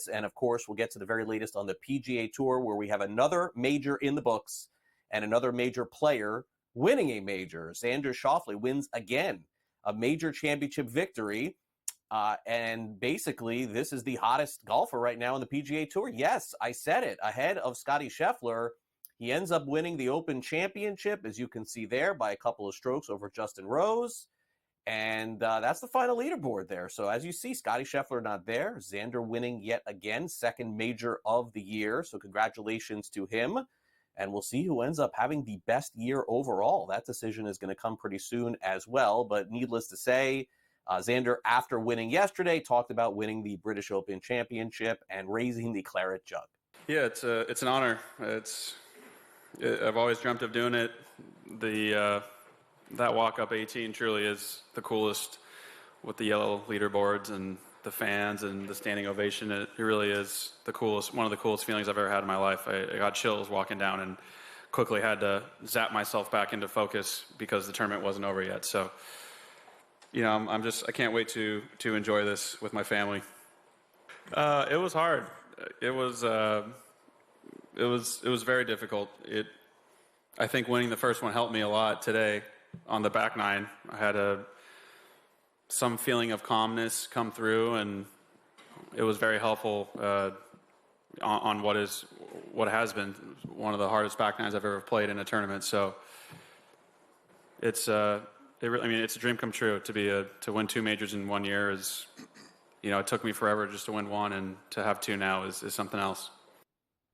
And of course, we'll get to the very latest on the PGA Tour, where we have another major in the books and another major player winning a major. Xander Schauffele wins again, a major championship victory. And basically, this is the hottest golfer right now on the PGA Tour. Yes, I said it, ahead of Scotty Scheffler. He ends up winning the Open Championship, as you can see there, by a couple of strokes over Justin Rose. And that's the final leaderboard there. So as you see, Scotty Scheffler not there. Xander winning yet again, second major of the year. So congratulations to him. And we'll see who ends up having the best year overall. That decision is going to come pretty soon as well. But needless to say, Xander, after winning yesterday, talked about winning the British Open Championship and raising the claret jug. Yeah, it's an honor. I've always dreamt of doing it. That walk-up 18 truly is the coolest, with the yellow leaderboards and the fans and the standing ovation. It really is one of the coolest feelings I've ever had in my life. I got chills walking down and quickly had to zap myself back into focus because the tournament wasn't over yet. So, I can't wait to enjoy this with my family. It was hard. It was very difficult. I think winning the first one helped me a lot today on the back nine. I had some feeling of calmness come through, and it was very helpful on what has been one of the hardest back nines I've ever played in a tournament. So it's a dream come true to win two majors in 1 year. It took me forever just to win one, and to have two now is something else.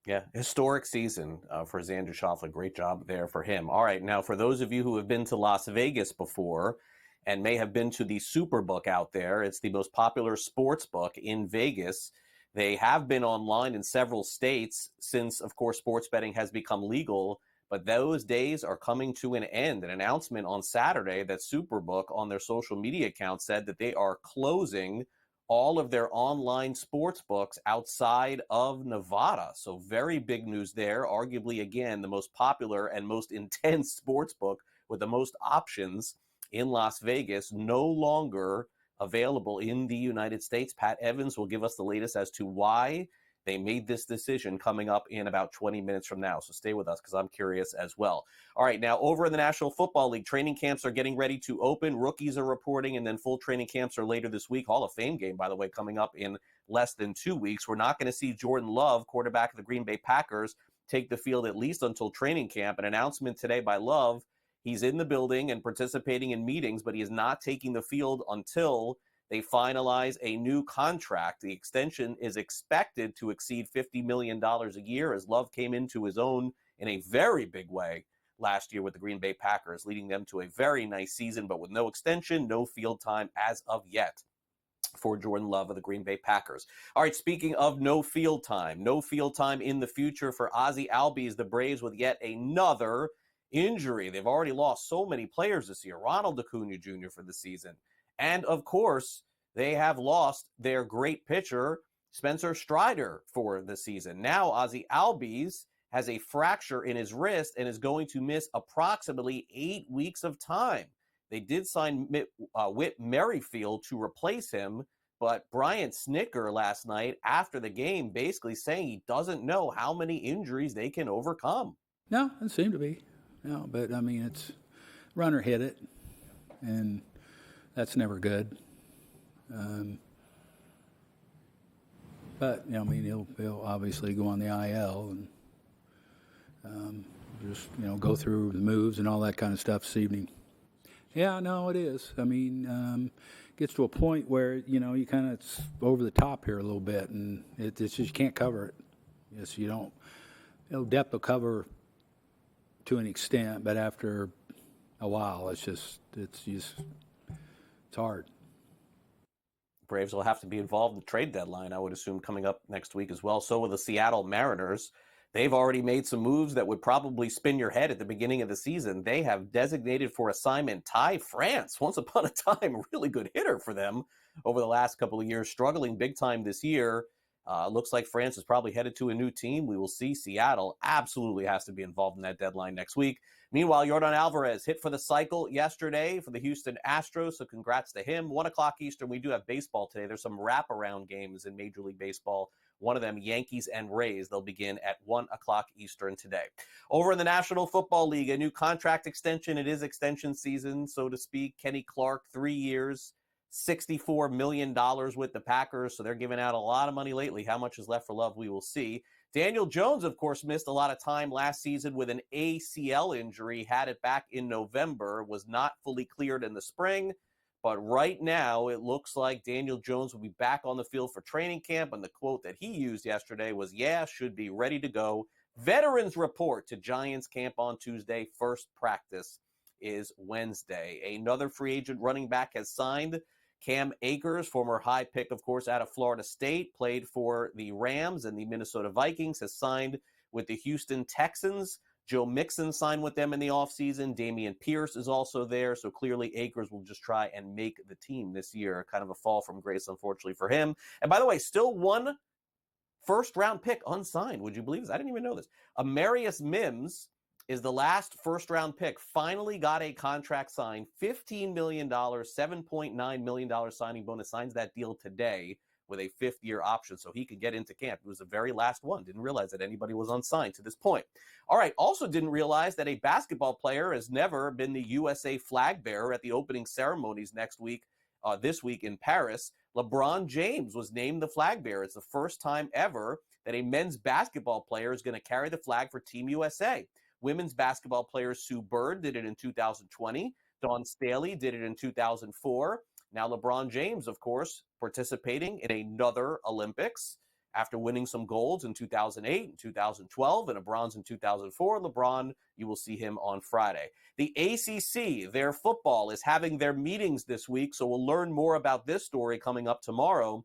Yeah, historic season for Xander Schauffele. Great job there for him. All right, now for those of you who have been to Las Vegas before and may have been to the SuperBook out there, it's the most popular sports book in Vegas. They have been online in several states since, of course, sports betting has become legal, but those days are coming to an end. An announcement on Saturday that SuperBook on their social media account said that they are closing all of their online sports books outside of Nevada. So very big news there. Arguably, again, the most popular and most intense sports book with the most options in Las Vegas, no longer available in the United States. Pat Evans will give us the latest as to why they made this decision, coming up in about 20 minutes from now. So stay with us because I'm curious as well. All right, now over in the National Football League, training camps are getting ready to open. Rookies are reporting, and then full training camps are later this week. Hall of Fame game, by the way, coming up in less than 2 weeks. We're not going to see Jordan Love, quarterback of the Green Bay Packers, take the field at least until training camp. An announcement today by Love, he's in the building and participating in meetings, but he is not taking the field until they finalize a new contract. The extension is expected to exceed $50 million a year, as Love came into his own in a very big way last year with the Green Bay Packers, leading them to a very nice season, but with no extension, no field time as of yet for Jordan Love of the Green Bay Packers. All right, speaking of no field time in the future for Ozzie Albies, the Braves, with yet another injury. They've already lost so many players this year. Ronald Acuna Jr. for the season. And, of course, they have lost their great pitcher, Spencer Strider, for the season. Now, Ozzie Albies has a fracture in his wrist and is going to miss approximately 8 weeks of time. They did sign Whit Merrifield to replace him, but Brian Snitker last night after the game basically saying he doesn't know how many injuries they can overcome. No, it seemed to be. No, but, it's runner hit it, and that's never good. But, he'll obviously go on the IL and just, go through the moves and all that kind of stuff this evening. Yeah, no, it is. Gets to a point where, you kind of over the top here a little bit, and it's just you can't cover it. Yes, you don't. Depth will cover to an extent, but after a while, it's hard. Braves will have to be involved in the trade deadline, I would assume, coming up next week as well. So will the Seattle Mariners. They've already made some moves that would probably spin your head at the beginning of the season. They have designated for assignment Ty France, once upon a time a really good hitter for them over the last couple of years, struggling big time this year. Looks like France is probably headed to a new team. We will see. Seattle absolutely has to be involved in that deadline next week. Meanwhile, Yordan Alvarez hit for the cycle yesterday for the Houston Astros, so congrats to him. 1 o'clock Eastern, we do have baseball today. There's some wraparound games in Major League Baseball One of them, Yankees and Rays. They'll begin at 1 o'clock Eastern today. Over in the National Football League, a new contract extension. It is extension season, so to speak. Kenny Clark, 3 years, $64 million with the Packers. So they're giving out a lot of money lately. How much is left for Love, we will see. Daniel Jones, of course, missed a lot of time last season with an ACL injury, had it back in November, was not fully cleared in the spring. But right now, it looks like Daniel Jones will be back on the field for training camp. And the quote that he used yesterday was, yeah, should be ready to go. Veterans report to Giants camp on Tuesday. First practice is Wednesday. Another free agent running back has signed. Cam Akers, former high pick, of course, out of Florida State, played for the Rams and the Minnesota Vikings, has signed with the Houston Texans. Joe Mixon signed with them in the offseason. Dameon Pierce is also there, so clearly Akers will just try and make the team this year. Kind of a fall from grace, unfortunately, for him. And by the way, still one first-round pick unsigned. Would you believe this? I didn't even know this. Amarius Mims is the last first-round pick. Finally got a contract signed, $15 million, $7.9 million signing bonus. Signs that deal today with a fifth-year option so he could get into camp. It was the very last one. Didn't realize that anybody was unsigned to this point. All right, also didn't realize that a basketball player has never been the USA flag bearer at the opening ceremonies this week in Paris. LeBron James was named the flag bearer. It's the first time ever that a men's basketball player is going to carry the flag for Team USA. Women's basketball player Sue Bird did it in 2020. Dawn Staley did it in 2004. Now LeBron James, of course, participating in another Olympics after winning some golds in 2008 and 2012 and a bronze in 2004. LeBron, you will see him on Friday. The ACC, their football, is having their meetings this week, so we'll learn more about this story coming up tomorrow.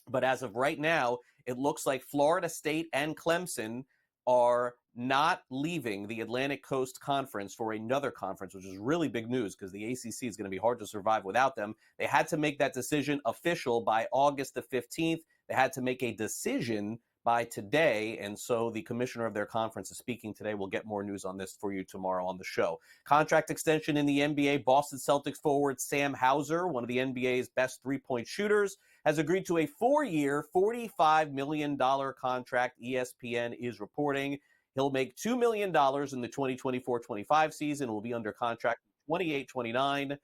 But as of right now, it looks like Florida State and Clemson are not leaving the Atlantic Coast Conference for another conference, which is really big news because the ACC is going to be hard to survive without them. They had to make that decision official by August the 15th. They had to make a decision by today, and so the commissioner of their conference is speaking today. We'll get more news on this for you tomorrow on the show. Contract extension in the NBA. Boston Celtics forward Sam Hauser, one of the NBA's best three-point shooters, has agreed to a 4-year, $45 million contract, ESPN is reporting. He'll make $2 million in the 2024-25 season. Will be under contract 28-29.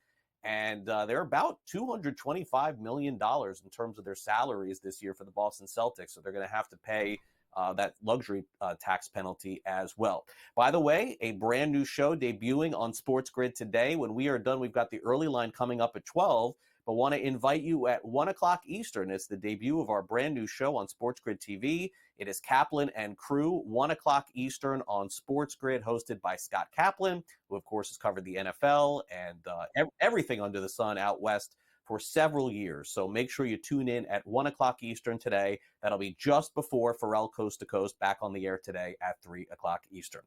And they're about $225 million in terms of their salaries this year for the Boston Celtics. So they're going to have to pay that luxury tax penalty as well. By the way, a brand new show debuting on SportsGrid today. When we are done, we've got the early line coming up at 12. But want to invite you at 1 o'clock Eastern. It's the debut of our brand new show on SportsGrid TV. It is Kaplan and Crew, 1 o'clock Eastern on SportsGrid, hosted by Scott Kaplan, who, of course, has covered the NFL and everything under the sun out west for several years. So make sure you tune in at 1 o'clock Eastern today. That'll be just before Pharrell Coast to Coast, back on the air today at 3 o'clock Eastern.